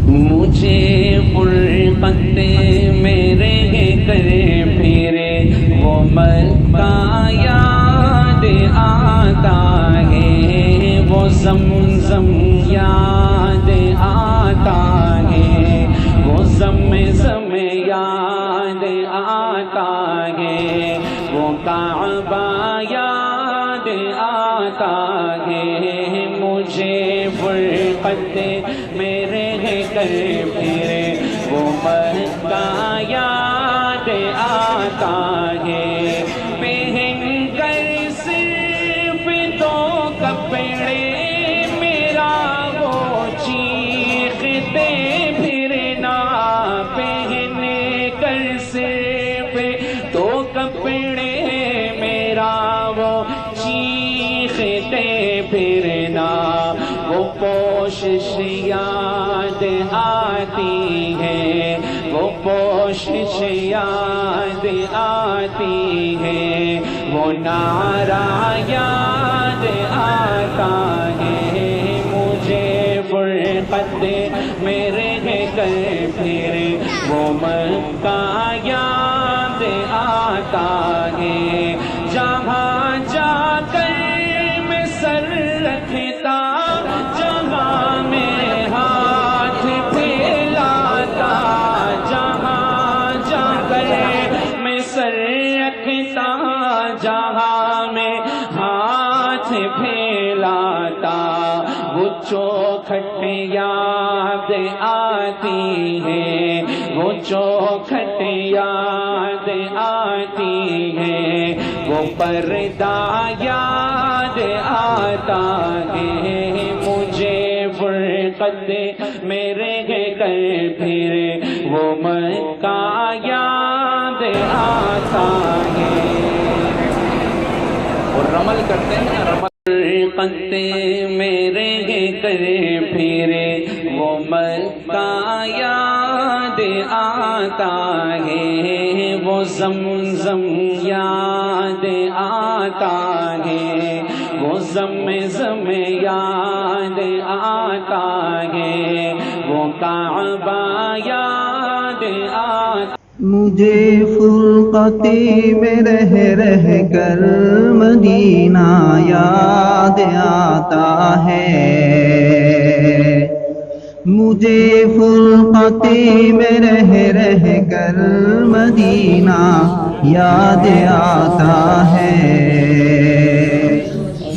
مجھے فرقت میرے کر پھرے وہ مکہ یاد آتا ہے، وہ زمزم یاد آتا ہے، وہ زمزم یاد آتا ہے، وہ کعبہ یاد آتا ہے۔ مجھے فرقت میرے کر پھرے وہ مکہ یاد آتا ہے، پہن کر صرف دو کپڑے میرا وہ چیختے پھرنا، پہن کر صرف دو کپڑے میرا وہ چیختے پھرنا، وہ کوشش یاد آتی ہے، وہ کوشش یاد آتی ہے، وہ نعرہ یاد آتا ہے۔ مجھے فرقت میرے کر پھرے وہ مکہ یاد آتا ہے، جہاں جا کر میں سر رکھتا، جہاں میں ہاتھ پھیلاتا، جہاں جا کر میں سر رکھتا، جہاں میں ہاتھ پھیلاتا، وہ چوکھٹ یاد آتی ہے، وہ چوکھٹ یاد آتی ہے، وہ پردہ یاد آتا ہے۔ مجھے فرقت میرے کر پھرے وہ مکہ یاد آتا ہے۔ اور رمل کرتے ہیں نا، رمل فرقت میرے کر پھرے وہ مکہ یاد آتا ہے، وہ زمزم یاد آتا ہے، وہ زمزم یاد آتا ہے، وہ کعبہ یاد آتا۔ مجھے فرقتی میں رہ رہ کر مدینہ یاد آتا ہے، مجھے فرقتی میں رہ رہ کر مدینہ یاد آتا ہے،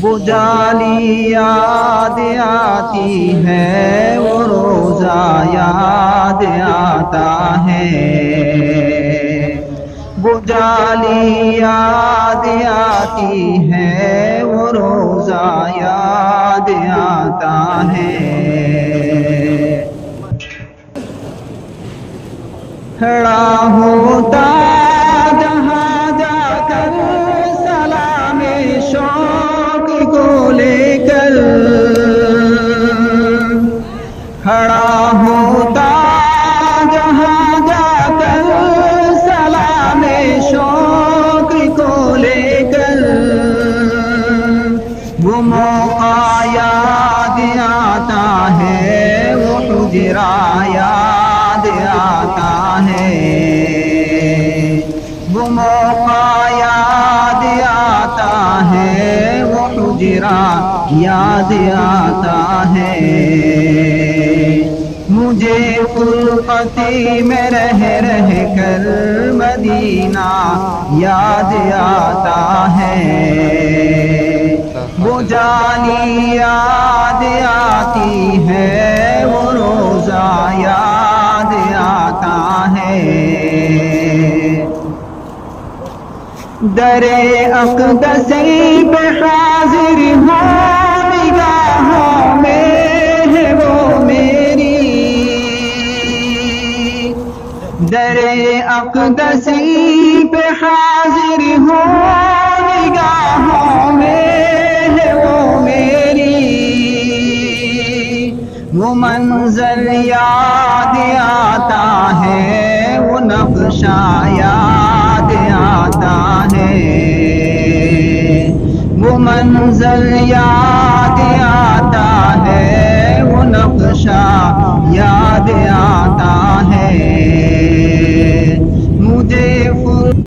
وہ جالی یاد آتی ہے، وہ روزہ یاد آتا ہے، وہ جالی یاد آتی ہے، وہ روزہ یاد آتا ہے۔ کھڑا ہوتا جہاں جا کر سلام شوق کو لے کر، کھڑا ہوتا جہاں جا کر سلام شوق کو لے کر، وہ موقع یاد آتا ہے، وہ حجرہ یاد آتا ہے، وہ موقع یاد آتا ہے، وہ حجرہ یاد آتا ہے۔ مجھے فرقتی میں رہ رہ کر مدینہ یاد آتا ہے، وہ جالی یاد آتی ہے، وہ روزہ یاد آتا ہے۔ در اقدسی پہ حاضر ہو نگاہوں میں ہے وہ میری، در اقدسی پہ حاضر ہو نگاہوں میں ہے وہ میری، وہ منظر یاد آتا ہے، وہ نقشہ یاد آتا ہے، وہ منظر یاد آتا ہے، وہ نقشہ یاد